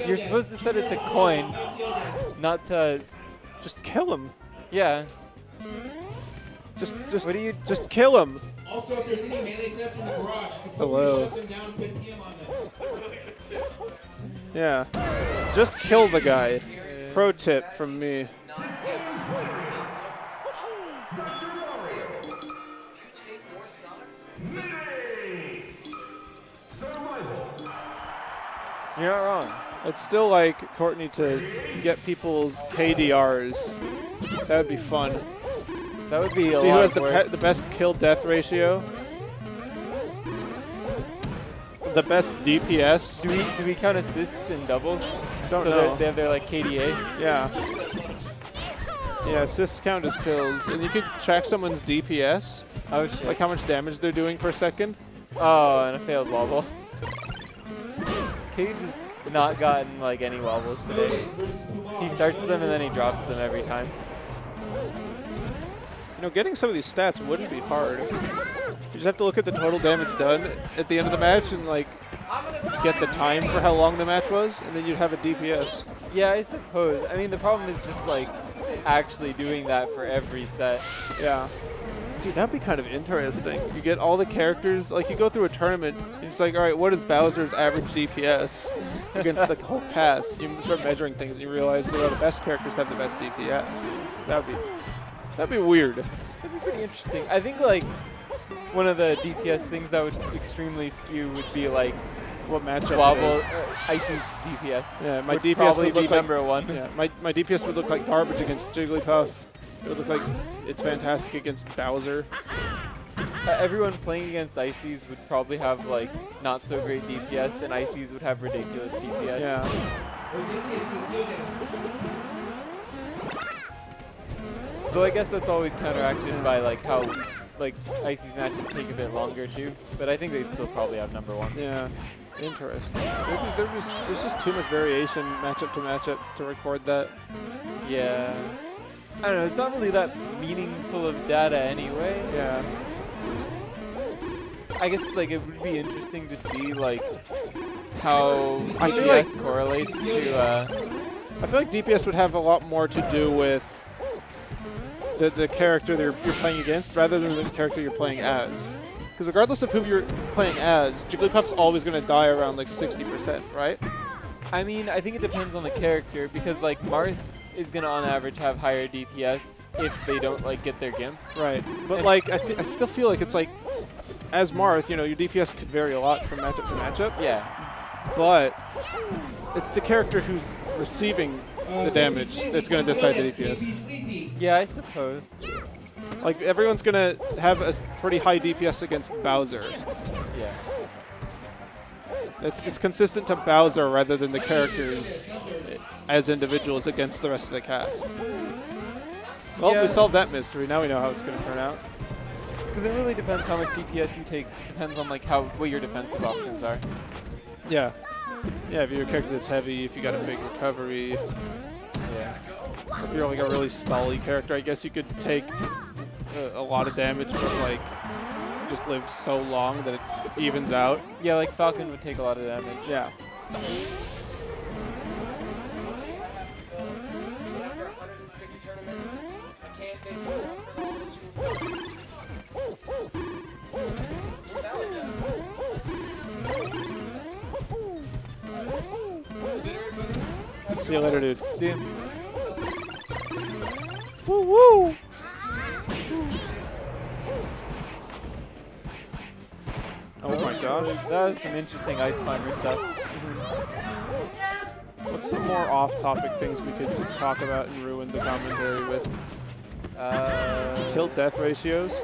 You're supposed to set it to coin, not to Just kill him. yeah. Just What do you? just kill him. Also, if there's any melee setups in the garage, Hello. shut them down 10 p.m. on them. Yeah. Just kill the guy. Pro tip from me. You're not wrong. I'd still like Courtney to get people's KDRs. That would be fun. That would be a See who lot has of work. the best kill-death ratio? The best DPS? Do we count assists and doubles? Don't so know. they have their like KDA. Yeah. Yeah, assists count as kills. And you could track someone's DPS, Oh shit. like how much damage they're doing per second. Oh, and a failed wobble. Kage has not gotten like any wobbles today. He starts them and then he drops them every time. You know, getting some of these stats wouldn't be hard. You just have to look at the total damage done at the end of the match and like get the time for how long the match was, and then you'd have a DPS. Yeah, I suppose. I mean, the problem is just like actually doing that for every set. Yeah. Dude, that'd be kind of interesting. You get all the characters, like you go through a tournament, and it's like, all right, what is Bowser's average DPS against the whole cast? You start measuring things, and you realize the best characters have the best DPS. That'd be weird. That'd be pretty interesting. I think like one of the DPS things that would extremely skew would be like What matchup wobble it is. Icies DPS. Yeah, my would DPS probably would look be like number one. Yeah, my DPS would look like garbage against Jigglypuff. It would look like it's fantastic against Bowser. Everyone playing against Icies would probably have like not so great DPS, and Icies would have ridiculous DPS. Yeah. Though I guess that's always counteracted by like how like Icies matches take a bit longer too. But I think they'd still probably have number one. Yeah. Interesting. There's just too much variation matchup to matchup to record that. Yeah. I don't know. It's not really that meaningful of data anyway. Yeah. I guess like it would be interesting to see like how I feel DPS like- correlates to. I feel like DPS would have a lot more to do with the character you're playing against rather than the character you're playing as. Because regardless of who you're playing as, Jigglypuff's always going to die around like 60%, right? I mean, I think it depends on the character because like Marth is gonna on average have higher DPS if they don't like get their gimps. Right. But like, I still feel like it's like, as Marth, you know, your DPS could vary a lot from matchup to matchup. Yeah. But it's the character who's receiving the damage that's going to decide the DPS. Yeah, I suppose. Like, everyone's going to have a pretty high DPS against Bowser. Yeah. It's consistent to Bowser rather than the characters as individuals against the rest of the cast. Well, Yeah. we solved that mystery. Now we know how it's going to turn out. Because it really depends how much DPS you take. Depends on like what your defensive options are. Yeah. Yeah, if you're a character that's heavy, if you got a big recovery, Yeah. if you're like a really stally character, I guess you could take a lot of damage, but like just live so long that it evens out. Yeah, like Falcon would take a lot of damage. Yeah. After 106 tournaments, I can't get more for the Where's Alex at? See you later, dude. See him? Woo woo! Oh my gosh. That was some interesting ice climber stuff. What's some more off-topic things we could talk about and ruin the commentary with? Kill death ratios.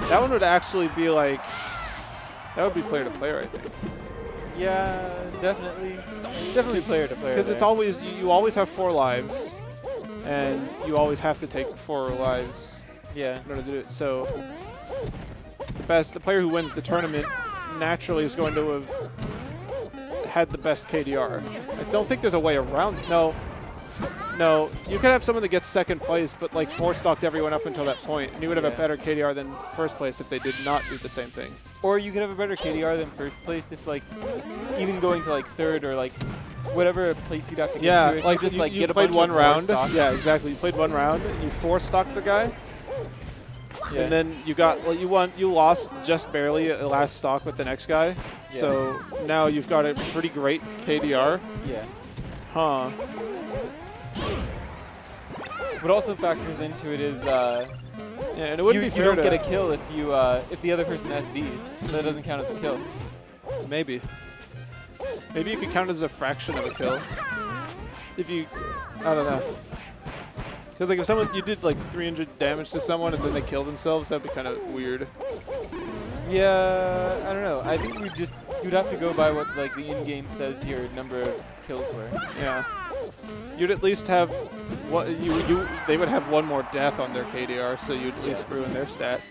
That one would actually be like, that would be player to player, I think. Yeah, definitely. Definitely player to player. Because it's always, you always have 4 lives, and you always have to take 4 lives Yeah. in order to do it. So the player who wins the tournament naturally is going to have had the best KDR. I don't think there's a way around. No. No, you could have someone that gets second place, but like four-stocked everyone up until that point, and you would have a Yeah. better KDR than first place if they did not do the same thing. Or you could have a better KDR than first place if like even going to like third or like whatever place you'd have to get Yeah, to. If like you just you, like you get a played bunch one of round. stocks. Yeah, exactly. You played one round, you four-stocked the guy, Yeah. and then you got well, you lost just barely a last stock with the next guy. Yeah. So now you've got a pretty great KDR. Yeah. Huh. What also factors into it is Yeah, and it wouldn't you be fair don't to get a kill if you if the other person has Ds. That doesn't count as a kill. Maybe. Maybe you could count as a fraction of a kill. If you, I don't know. Because like if someone you did like 300 damage to someone and then they kill themselves, that'd be kind of weird. Yeah, I don't know. I think you'd have to go by what like the in-game says your number of kills were. Yeah. You'd at least have what they would have one more death on their KDR, so you'd at least ruin their stat.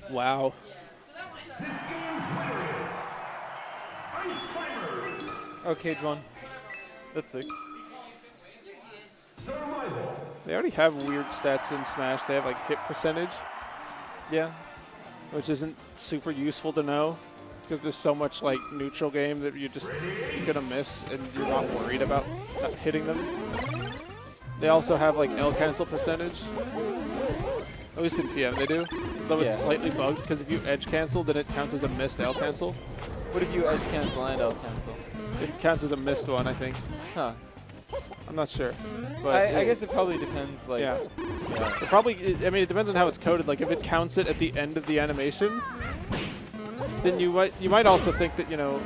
Wow. Okay, Juan. That's sick. They already have weird stats in Smash. They have like hit percentage, Yeah. which isn't super useful to know because there's so much like neutral game that you're just gonna miss and you're not worried about not hitting them. They also have like L cancel percentage. At least in PM they do. Though it's Yeah. slightly bugged because if you edge cancel, then it counts as a missed L cancel. What if you edge cancel and L cancel? It counts as a missed one, I think. Huh. I'm not sure. But I guess it probably depends. Like. yeah. Yeah. It probably, I mean, it depends on how it's coded. Like, if it counts it at the end of the animation, then you might also think that, you know,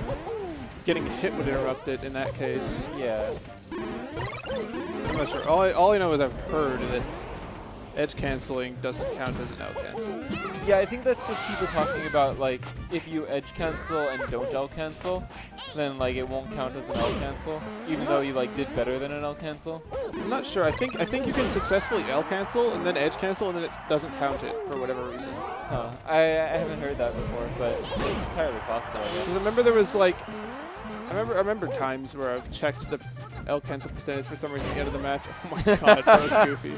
getting hit would interrupt it in that case. Yeah. I'm not sure. All I know is I've heard that edge canceling doesn't count as an L cancel. Yeah, I think that's just people talking about like if you edge cancel and don't L cancel, then like it won't count as an L cancel, even though you like did better than an L cancel. I'm not sure. I think you can successfully L cancel and then edge cancel and then it doesn't count it for whatever reason. Huh. I haven't heard that before, but it's entirely possible, I Because I guess. remember there was like, I remember times where I've checked the L cancel percentage for some reason at the end of the match. Oh my god, that was goofy.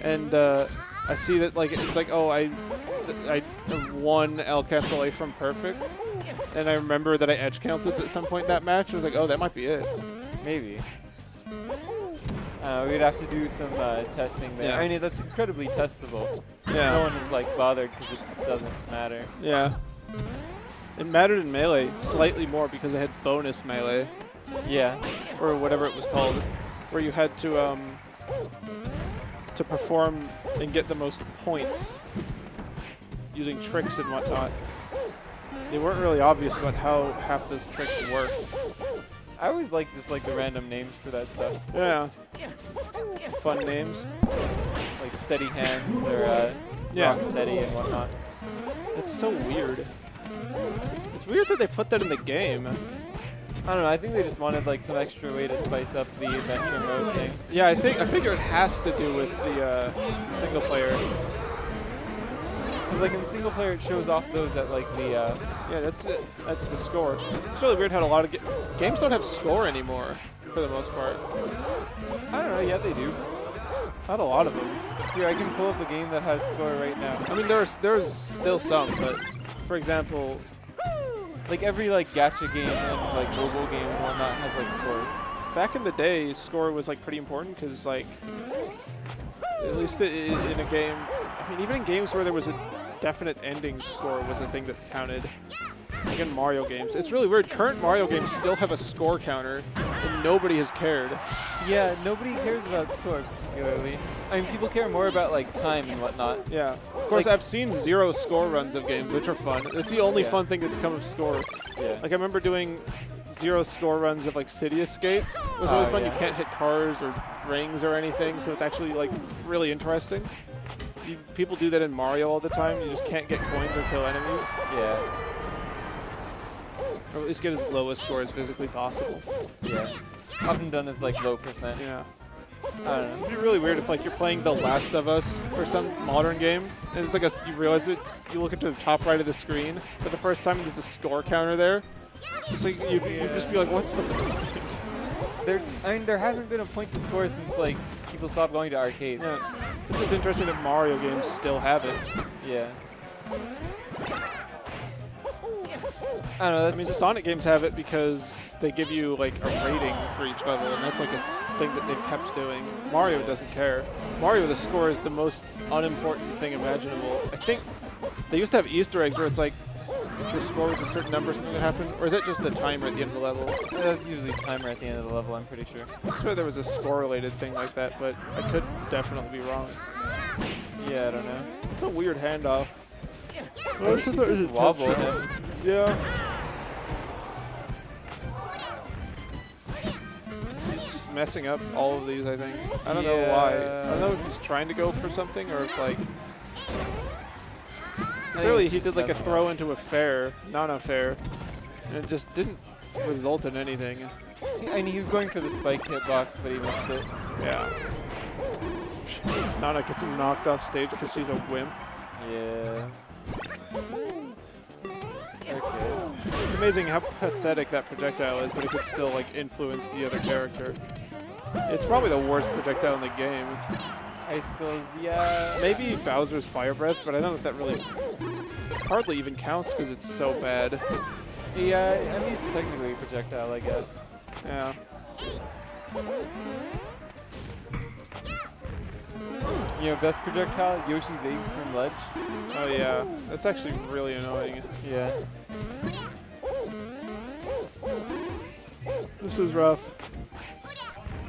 And I see that like it's like, oh, I one L cancel away from perfect, and I remember that I edge counted at some point in that match. I was like, oh, that might be it. Maybe. We'd have to do some testing there. Yeah. I mean, that's incredibly testable. Yeah. No one is like bothered because it doesn't matter. Yeah. It mattered in Melee slightly more because it had bonus Melee, Yeah. or whatever it was called, where you had to perform and get the most points using tricks and whatnot. They weren't really obvious about how half those tricks worked. I always like just like the random names for that stuff, Yeah. Fun names. like Steady Hands or Yeah. Rock Steady and whatnot. It's so weird. It's weird that they put that in the game. I don't know. I think they just wanted like some extra way to spice up the adventure mode thing. Yeah, I figure it has to do with the single player. Because like in single player, it shows off those at like the. Yeah, that's it. That's the score. It's really weird how a lot of games don't have score anymore, for the most part. I don't know. Yeah, they do. Not a lot of them. Here, I can pull up a game that has score right now. I mean, there's still some, but for example, Like every like gacha game and like mobile game and whatnot has like scores. back in the day, score was like pretty important because like at least in a game, I mean, even in games where there was a definite ending, score was a thing that counted. Like in Mario games, it's really weird. Current Mario games still have a score counter, and nobody has cared. Yeah, nobody cares about score particularly. I mean, people care more about like time and whatnot. Yeah, of course, Like- I've seen 0 score runs of games, which are fun. It's the only Yeah. fun thing that's come of score. Yeah. Like I remember doing 0 score runs of like City Escape. It was really Oh, fun. yeah. You can't hit cars or rings or anything, so it's actually like really interesting. People do that in Mario all the time. You just can't get coins or kill enemies, Yeah. or at least get as low a score as physically possible. Yeah. Often done as like low percent. Yeah. I don't know. It'd be really weird if like you're playing The Last of Us or some modern game, and it's like you realize it. You look into the top right of the screen for the first time. There's a score counter there. It's like you'd just be like, "What's the point?" I mean, there hasn't been a point to score since like people stopped going to arcades. Yeah. It's just interesting that Mario games still have it. Yeah. I don't know. That's I mean, just, Sonic games have it because they give you like a rating for each level, and that's like a thing that they've kept doing. Mario doesn't care. Mario, the score is the most unimportant thing imaginable. I think they used to have Easter eggs where it's like, if your score was a certain number, something would happen, or is that just the timer at the end of the level? that's usually timer at the end of the level. I'm pretty sure. I swear there was a score-related thing like that, but I could definitely be wrong. Yeah, I don't know. It's a weird handoff. Well, she just wobble him. Yeah. He's just messing up all of these, I think. I don't know why. I don't know if he's trying to go for something or if, like... Clearly he did, like, a throw into a fair, fair, and it just didn't result in anything. I mean, he was going for the spike hitbox, but he missed it. Yeah. Nana gets knocked off stage because she's a wimp. Yeah. Okay. It's amazing how pathetic that projectile is, but it could still, like, influence the other character. It's probably the worst projectile in the game. Icicles, yeah. Maybe Bowser's Fire Breath, but I don't know if that really hardly even counts because it's so bad. Yeah, I mean, it's technically a projectile, I guess. Yeah. You know, best projectile, Yoshi's eggs from ledge. Oh yeah, that's actually really annoying. Yeah. This is rough.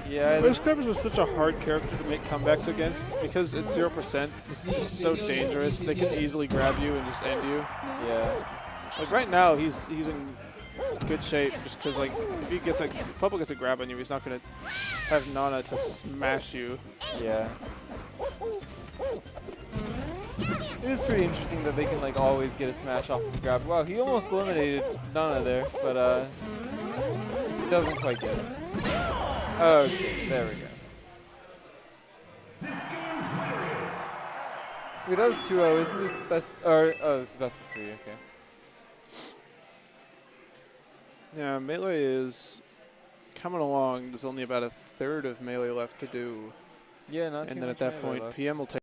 Yeah. This Clippers is such a hard character to make comebacks against because it's 0%. It's just so dangerous. They can easily grab you and just end you. Yeah. Like right now, he's in good shape just because like if he gets like if Pubble gets a grab on you, he's not gonna have Nana to smash you. Yeah. It is pretty interesting that they can like always get a smash off of the grab. Wow, he almost eliminated Nana there, but doesn't quite get it. Okay, there we go. Wait, that was 2-0. Isn't this best? Or oh, this is best of 3. Okay. Yeah, Melee is coming along. There's only about a third of Melee left to do. Yeah, not too and then much at that Melee point, left. PM will take